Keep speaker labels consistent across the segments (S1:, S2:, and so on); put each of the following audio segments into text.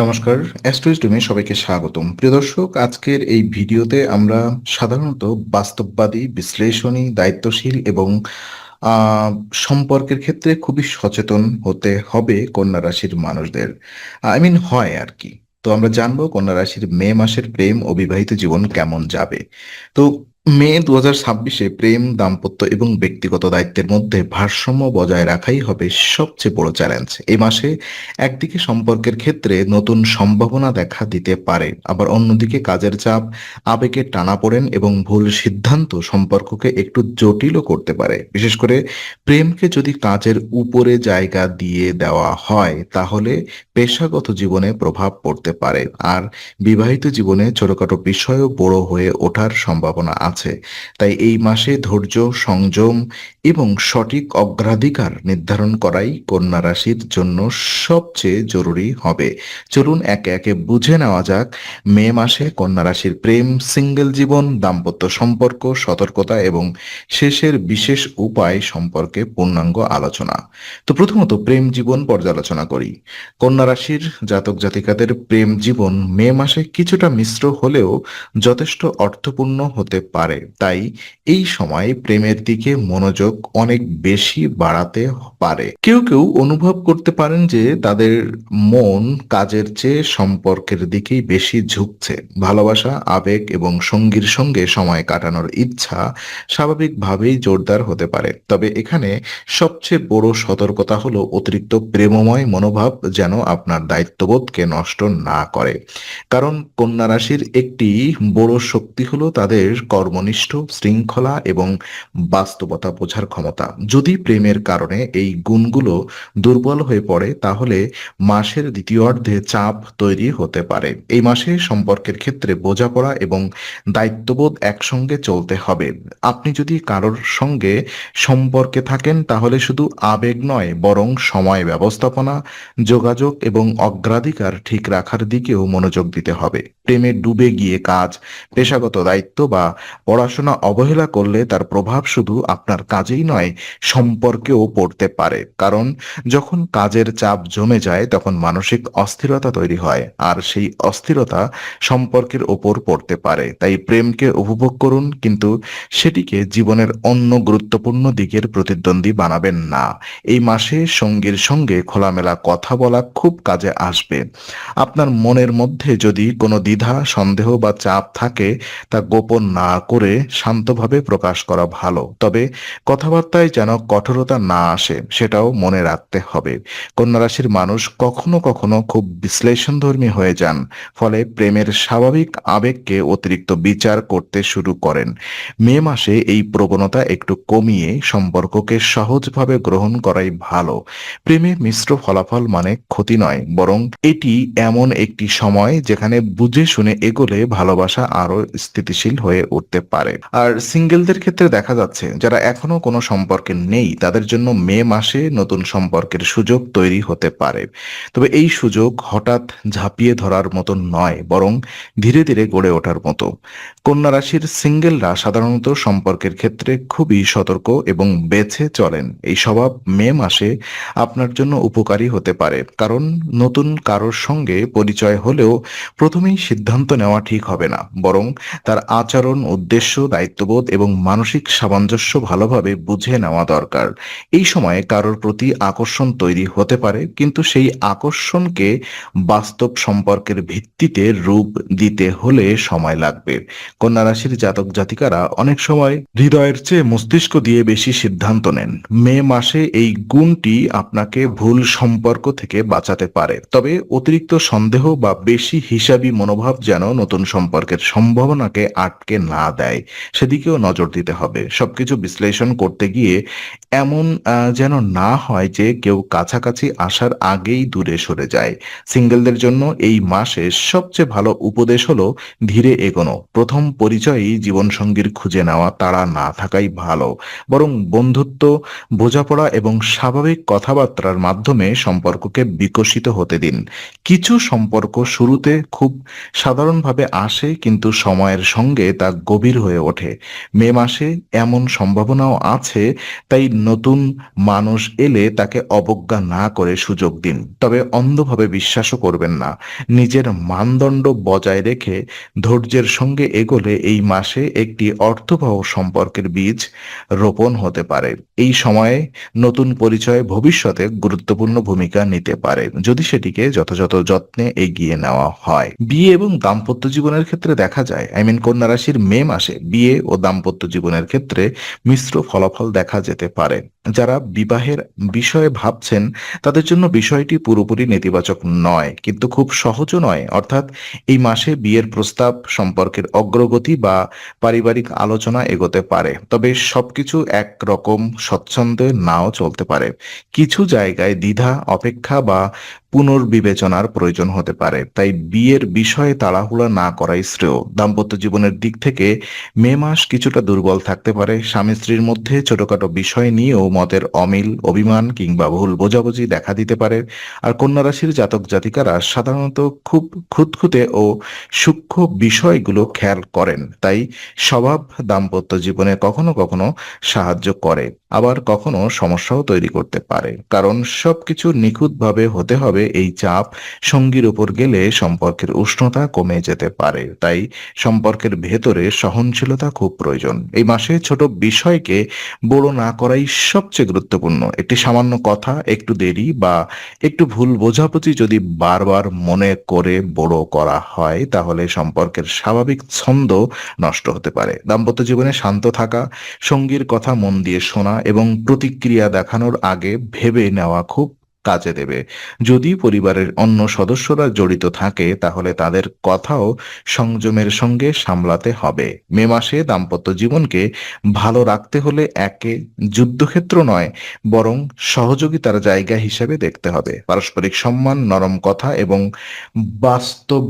S1: নমস্কার, অ্যাস্ট্রোইস্টমে সবাইকে স্বাগতম। প্রিয় দর্শক, আজকের এই ভিডিওতে আমরা সাধারণত বাস্তববাদী, বিশ্লেষণী, দায়িত্বশীল এবং আহ, সম্পর্কের ক্ষেত্রে খুবই সচেতন হতে হবে কন্যা রাশির মানুষদের। হয় আর কি। তো আমরা জানবো কন্যা রাশির মে মাসের প্রেম ও বিবাহিত জীবন কেমন যাবে। তো মে 2026 প্রেম, দাম্পত্য এবং ব্যক্তিগত দায়িত্বের মধ্যে ভারসাম্য বজায় রাখাই হবে সবচেয়ে বড় চ্যালেঞ্জ এই মাসে। একদিকে সম্পর্কের ক্ষেত্রে নতুন সম্ভাবনা দেখা দিতে পারে, আবার অন্যদিকে কাজের চাপ, আবেগের টানাপোড়েন এবং ভুল সিদ্ধান্ত সম্পর্ককে একটু জটিলও করতে পারে। বিশেষ করে প্রেমকে যদি কাজের উপরে জায়গা দিয়ে দেওয়া হয় তাহলে পেশাগত জীবনে প্রভাব পড়তে পারে, আর বিবাহিত জীবনে ছোটখাটো বিষয়ও বড় হয়ে ওঠার সম্ভাবনা আছে। তাই এই মাসে ধৈর্য, সংযম এবং সঠিক অগ্রাধিকার নির্ধারণ করাই কন্যা রাশির জন্য সবচেয়ে জরুরি হবে। চলুন একে একে বুঝে নেওয়া যাক মে মাসে কন্যা রাশির প্রেম, সিঙ্গেল জীবন, দাম্পত্য সম্পর্ক, সতর্কতা এবং শেষের বিশেষ উপায় সম্পর্কে পূর্ণাঙ্গ আলোচনা। তো প্রথমত প্রেম জীবন পর্যালোচনা করি। কন্যা রাশির জাতক জাতিকাদের প্রেম জীবন মে মাসে কিছুটা মিশ্র হলেও যথেষ্ট অর্থপূর্ণ হতে পারে। তাই এই সময় প্রেমের দিকে মনোযোগ অনেক বেশি বাড়াতে পারে। কেউ কেউ অনুভব করতে পারেন যে তাদের মন কাজের চেয়ে সম্পর্কের দিকেই বেশি ঝুঁকছে। ভালোবাসা, আবেগ এবং সঙ্গীর সঙ্গে সময় কাটানোর ইচ্ছা স্বাভাবিকভাবেই জোরদার হতে পারে, তবে এখানে সবচেয়ে বড় সতর্কতা হলো অতিরিক্ত প্রেমময় মনোভাব যেন আপনার দায়িত্ববোধকে নষ্ট না করে। কারণ কন্যা রাশির একটি বড় শক্তি হলো তাদের কর্মনিষ্ঠ, শৃঙ্খলা এবং বাস্তবতা বোঝার ক্ষমতা। যদি প্রেমের কারণে এই গুণগুলো দুর্বল হয়ে পড়ে তাহলে মাসের দ্বিতীয়ার্ধে চাপ তৈরি হতে পারে। এই মাসে সম্পর্কের ক্ষেত্রে বোঝাপড়া এবং দায়িত্ববোধ একসঙ্গে চলতে হবে। আপনি যদি কারোর সঙ্গে সম্পর্কে থাকেন তাহলে শুধু আবেগ নয়, বরং সময় ব্যবস্থাপনা, যোগাযোগ এবং অগ্রাধিকার ঠিক রাখার দিকেও মনোযোগ দিতে হবে। প্রেমে ডুবে গিয়ে কাজ, পেশাগত দায়িত্ব বা পড়াশোনা অবহেলা করলে তার প্রভাব শুধু আপনার কাজেই নয়, সম্পর্কেও পড়তে পারে। কারণ যখন কাজের চাপ জমে যায় তখন মানসিক অস্থিরতা তৈরি হয়, আর সেই অস্থিরতা সম্পর্কের ওপর পড়তে পারে। তাই প্রেমকে উপভোগ করুন, কিন্তু সেটিকে জীবনের অন্য গুরুত্বপূর্ণ দিকের প্রতিদ্বন্দ্বী বানাবেন না। এই মাসে সঙ্গীর সঙ্গে খোলামেলা কথা বলা খুব কাজে আসবে। আপনার মনের মধ্যে যদি কোনো দ্বিধা, সন্দেহ বা চাপ থাকে তা গোপন না করে শান্তভাবে প্রকাশ করা ভালো, তবে কথাবার্তায় যেন কঠোরতা না আসে সেটাও মনে রাখতে হবে। কন্যা রাশির মানুষ কখনো কখনো খুব বিশ্লেষণধর্মী হয়ে যান, ফলে প্রেমের স্বাভাবিক আবেগকে অতিরিক্ত বিচার করতে শুরু করেন। মে মাসে এই প্রবণতা একটু কমিয়ে সম্পর্ককে সহজভাবে গ্রহণ করাই ভালো। প্রেমে মিশ্র ফলাফল মানে ক্ষতি নয়, বরং এটি এমন একটি সময় যেখানে বুঝে শুনে এগোলে ভালোবাসা আরো স্থিতিশীল হয়ে উঠতে পারে। আর সিঙ্গেলদের ক্ষেত্রে দেখা যাচ্ছে যারা এখনো কোনো সম্পর্কে নেই তাদের জন্য মে মাসে নতুন সম্পর্কের সুযোগ তৈরি হতে পারে। তবে এই সুযোগ হঠাৎ ঝাঁপিয়ে ধরার মতো নয়, বরং ধীরে ধীরে গড়ে ওঠার মতো। কন্যা রাশির সিঙ্গেলরা সাধারণত সম্পর্কের ক্ষেত্রে খুবই সতর্ক এবং বেছে চলেন। এই স্বভাব মে মাসে আপনার জন্য উপকারী হতে পারে, কারণ নতুন কারোর সঙ্গে পরিচয় হলেও প্রথমেই সিদ্ধান্ত নেওয়া ঠিক হবে না, বরং তার আচরণ, উদ্দেশ্য, দায়িত্ববোধ এবং মানসিক সামঞ্জস্য ভালোভাবে বুঝে নেওয়া দরকার। এই সময়ে কারোর প্রতি আকর্ষণ তৈরি হতে পারে, কিন্তু সেই আকর্ষণকে বাস্তব সম্পর্কের ভিত্তিতে রূপ দিতে হলে সময় লাগবে। কন্যা রাশির জাতক জাতিকারা অনেক সময় হৃদয়ের চেয়ে মস্তিষ্ক দিয়ে বেশি সিদ্ধান্ত নেন। মে মাসে এই গুণটি আপনাকে ভুল সম্পর্ক থেকে বাঁচাতে পারে, তবে অতিরিক্ত সন্দেহ বা বেশি হিসাবী মনোভাব যেন নতুন সম্পর্কের সম্ভাবনাকে আটকে না দেয় সেদিকেও নজর দিতে হবে। সবকিছু বিশ্লেষণ করতে গিয়ে এমন যেন না হয় যে কেউ কাছাকাছি আসার আগেই দূরে সরে যায়। সিঙ্গেলদের জন্য এই মাসে সবচেয়ে ভালো উপদেশ হলো ধীরে এগোনো। প্রথম পরিচয়েই জীবনসঙ্গীর খুঁজে নেওয়া তাড়া না থাকাই ভালো, বরং বন্ধুত্ব, বোঝাপড়া এবং স্বাভাবিক কথাবার্তার মাধ্যমে সম্পর্ককে বিকশিত হতে দিন। কিছু সম্পর্ক শুরুতে খুব সাধারণভাবে আসে, কিন্তু সময়ের সঙ্গে তা গভীর হয়ে ওঠে। মে মাসে এমন সম্ভাবনাও আছে, তাই নতুন মানুষ এলে তাকে অবজ্ঞা না করে সুযোগ দিন। তবে অন্ধভাবে বিশ্বাসও করবেন না। নিজের মানদণ্ড বজায় রেখে ধৈর্যের সঙ্গে এগোলে এই মাসে একটি অর্থবহ সম্পর্কের বীজ রোপণ হতে পারে। এই সময়ে নতুন পরিচয় ভবিষ্যতে গুরুত্বপূর্ণ ভূমিকা নিতে পারে, যদি সেটিকে যথাযথ যত্নে এগিয়ে নেওয়া হয়। বিয়ে এবং দাম্পত্য জীবনের ক্ষেত্রে দেখা যায়, কন্যা রাশির মে মাসে বিয়ে ও দাম্পত্য জীবনের ক্ষেত্রে মিশ্র ফলাফল দেখা যেতে পারে। যারা বিবাহের বিষয়ে ভাবছেন তাদের জন্য বিষয়টি পুরোপুরি নেতিবাচক নয়, কিন্তু খুব সহজও নয়। অর্থাৎ এই মাসে বিয়ের প্রস্তাব, সম্পর্কের অগ্রগতি বা পারিবারিক আলোচনা এগোতে পারে, তবে সবকিছু একরকম স্বচ্ছন্দে নাও চলতে পারে। কিছু জায়গায় দ্বিধা, অপেক্ষা বা পুনর্বিবেচনার প্রয়োজন হতে পারে। তাই বিয়ের বিষয়ে তাড়াহুড়া না করাই শ্রেয়। দাম্পত্য জীবনের দিক থেকে মে মাস কিছুটা দুর্বল থাকতে পারে। স্বামী স্ত্রীর মধ্যে ছোটখাটো বিষয় নিয়েও মতের অমিল, অভিমান কিংবা ভুল বোঝাবুঝি দেখা দিতে পারে। আর কন্যা রাশির জাতক জাতিকারা সাধারণত খুব খুঁতখুঁতে ও সূক্ষ্ম বিষয়গুলো খেয়াল করেন, তাই স্বভাব দাম্পত্য জীবনে কখনো কখনো সাহায্য করে, আবার কখনো সমস্যাও তৈরি করতে পারে। কারণ সবকিছু নিখুঁতভাবে হতে হবে, এই চাপ সঙ্গীর উপর গেলে সম্পর্কের উষ্ণতা কমে যেতে পারে। তাই সম্পর্কের ভেতরে সহনশীলতা খুব প্রয়োজন। এই মাসে ছোট বিষয়কে বড় না করাই সবচেয়ে গুরুত্বপূর্ণ। একটি সামান্য কথা, একটু দেরি বা একটু ভুল বোঝাবুঝি যদি বারবার মনে করে বড় করা হয়, তাহলে সম্পর্কের স্বাভাবিক ছন্দ নষ্ট হতে পারে। দাম্পত্য জীবনে শান্ত থাকা, সঙ্গীর কথা মন দিয়ে শোনা এবং প্রতিক্রিয়া দেখানোর আগে ভেবে নেওয়া খুব কাজে দেবে। যদি পরিবারের অন্য সদস্যরা জড়িত থাকে, তাহলে তাদের কথাও সংযমের সঙ্গে সামলাতে হবে। মে মাসে দাম্পত্য জীবনকে ভালো রাখতে হলে একে যুদ্ধক্ষেত্র নয়, বরং সহযোগিতার জায়গা হিসেবে দেখতে হবে। পারস্পরিক সম্মান, নরম কথা এবং বাস্তব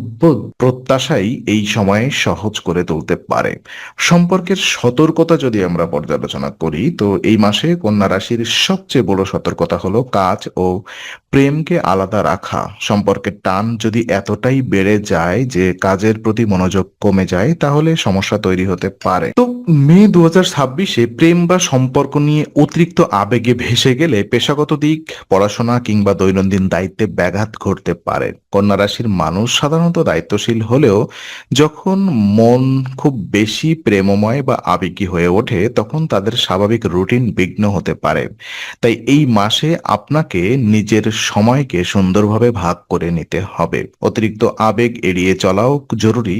S1: প্রত্যাশাই এই সময়ে সহজ করে তুলতে পারে। সম্পর্কের সতর্কতা যদি আমরা পর্যালোচনা করি, তো এই মাসে কন্যা রাশির সবচেয়ে বড় সতর্কতা হলো কাজ ও প্রেমকে আলাদা রাখা। সম্পর্কের টান যদি এতটাই বেড়ে যায় যে কাজের প্রতি মনোযোগ কমে যায়, তাহলে সমস্যা তৈরি হতে পারে। তো মে 2026-এ প্রেম বা সম্পর্ক নিয়ে অতিরিক্ত আবেগে ভেসে গেলে পেশাগত দিক, পড়াশোনা কিংবা দৈনন্দিন দায়িত্বে ব্যাঘাত ঘটতে পারে। কন্যা রাশির মানুষ সাধারণত দায়িত্বশীল হলেও যখন মন খুব বেশি প্রেমময় বা আবেগী হয়ে ওঠে, তখন তাদের স্বাভাবিক রুটিন বিঘ্ন হতে পারে। তাই এই মাসে আপনাকে নিজের সময়কে সুন্দরভাবে ভাগ করে নিতে হবে। অতিরিক্ত আবেগ এড়িয়ে চলাও জরুরি।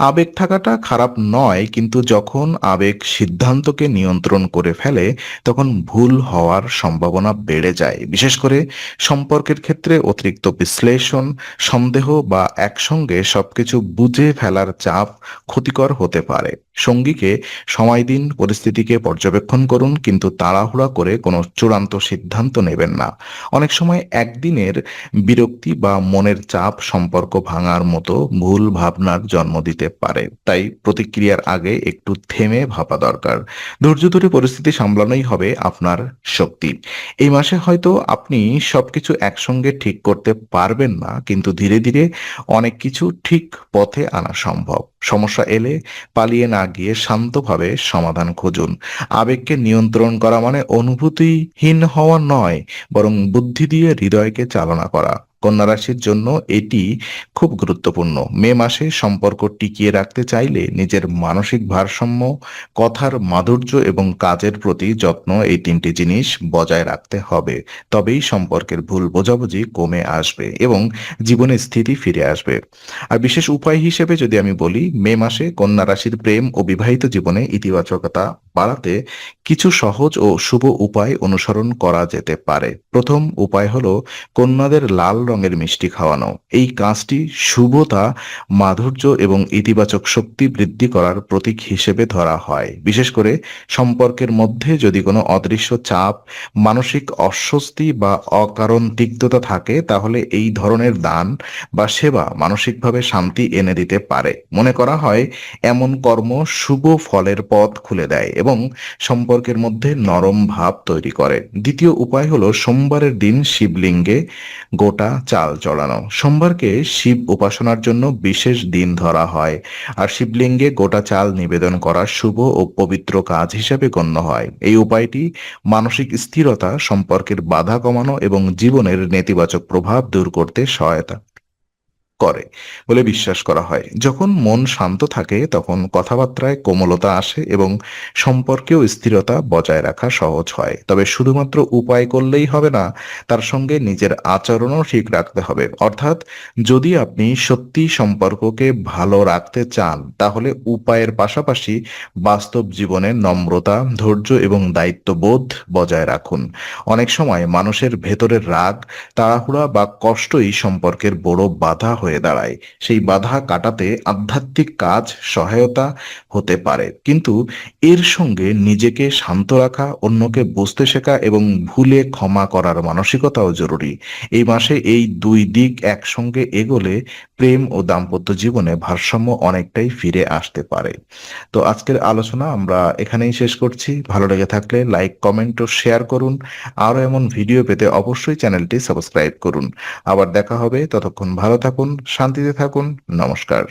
S1: আবেগ থাকাটা খারাপ নয়, কিন্তু যখন আবেগ সিদ্ধান্তকে নিয়ন্ত্রণ করে ফেলে, তখন ভুল হওয়ার সম্ভাবনা বেড়ে যায়। বিশেষ করে সম্পর্কের ক্ষেত্রে অতিরিক্ত বিশ্লেষণ, সন্দেহ বা একসঙ্গে সবকিছু বুঝে ফেলার চাপ ক্ষতিকর হতে পারে। সঙ্গীকে সময় দিন, পরিস্থিতিকে পর্যবেক্ষণ করুন, কিন্তু তাড়াহুড়া করে কোনো চূড়ান্ত সিদ্ধান্ত নেবেন না। অনেক সময় একদিনের বিরক্তি বা মনের চাপ সম্পর্ক ভাঙার মতো ভুল ভাবনার জন্ম দিতে পারে। তাই প্রতিক্রিয়ার আগে একটু থেমে ভাবা দরকার। ধৈর্য ধরে পরিস্থিতি সামলানোই হবে আপনার শক্তি। এই মাসে হয়তো আপনি সবকিছু একসঙ্গে ঠিক করতে পারবেন না, কিন্তু ধীরে ধীরে অনেক কিছু ঠিক পথে আনা সম্ভব। সমস্যা এলে পালিয়ে না গিয়ে শান্তভাবে সমাধান খুঁজুন। আবেগকে নিয়ন্ত্রণ করা মানে অনুভূতিহীন হওয়া নয়, বরং বুদ্ধি দিয়ে হৃদয়কে চালনা করা। কন্যা রাশির জন্য এটি খুব গুরুত্বপূর্ণ। মে মাসে সম্পর্ক টিকিয়ে রাখতে চাইলে নিজের মানসিক ভারসাম্য, কথার মাধুর্য এবং কাজের প্রতি যত্ন, এই তিনটি জিনিস বজায় রাখতে হবে। তবেই সম্পর্কের ভুল বোঝাবুঝি কমে আসবে এবং জীবনে স্থিতি ফিরে আসবে। আর বিশেষ উপায় হিসেবে যদি আমি বলি, মে মাসে কন্যা রাশির প্রেম ও বিবাহিত জীবনে ইতিবাচকতা বাড়াতে কিছু সহজ ও শুভ উপায় অনুসরণ করা যেতে পারে। প্রথম উপায় হলো কন্যাদের লাল রঙের মিষ্টি খাওয়ানো। এই কাজটি শুভতা, মাধুর্য এবং ইতিবাচক শক্তি বৃদ্ধি করার প্রতীক হিসেবে ধরা হয়। বিশেষ করে সম্পর্কের মধ্যে যদি কোনো অদৃশ্য চাপ, মানসিক অস্বস্তি বা অকারণ তিক্ততা থাকে, তাহলে এই ধরনের দান বা সেবা মানসিকভাবে শান্তি এনে দিতে পারে। মনে করা হয় এমন কর্ম শুভ ফলের পথ খুলে দেয় এবং এবং সম্পর্কের মধ্যে নরম ভাব তৈরি করে। দ্বিতীয় উপায় হলো সোমবারের দিন শিবলিঙ্গে গোটা চাল চড়ানো। সোমবারকে শিব উপাসনার জন্য বিশেষ দিন ধরা হয়, আর শিবলিঙ্গে গোটা চাল নিবেদন করা শুভ ও পবিত্র কাজ হিসেবে গণ্য হয়। এই উপায়টি মানসিক স্থিরতা, সম্পর্কের বাধা কমানো এবং জীবনের নেতিবাচক প্রভাব দূর করতে সহায়তা করে বলে বিশ্বাস করা হয়। যখন মন শান্ত থাকে তখন কথাবার্তায় কোমলতা আসে এবং সম্পর্কেও স্থিরতা বজায় রাখা সহজ হয়। তবে শুধুমাত্র উপায় করলেই হবে না, তার সঙ্গে নিজের আচরণও ঠিক রাখতে হবে। অর্থাৎ যদি আপনি সত্যি সম্পর্ককে ভালো রাখতে চান তাহলে উপায়ের পাশাপাশি বাস্তব জীবনে নম্রতা, ধৈর্য এবং দায়িত্ববোধ বজায় রাখুন। অনেক সময় মানুষের ভেতরের রাগ, তাড়াহুড়া বা কষ্টই সম্পর্কের বড় বাধা হয়ে দাঁড়ায়। সেই বাধা কাটাতে আধ্যাত্মিক কাজ সহায়তা হতে পারে, কিন্তু এর সঙ্গে নিজেকে শান্ত রাখা, অন্যকে বুঝতে শেখা এবং ভুলে ক্ষমা করার মানসিকতাও জরুরি। এই মাসে এই দুই দিক একসঙ্গে এগোলে প্রেম ও দাম্পত্য জীবনে ভারসাম্য অনেকটাই ফিরে আসতে পারে। তো আজকের আলোচনা আমরা এখানেই শেষ করছি। ভালো লেগে থাকলে লাইক, কমেন্ট ও শেয়ার করুন। আরও এমন ভিডিও পেতে অবশ্যই চ্যানেলটি সাবস্ক্রাইব করুন। আবার দেখা হবে, ততক্ষণ ভালো থাকুন, শান্তিতে থাকুন। নমস্কার।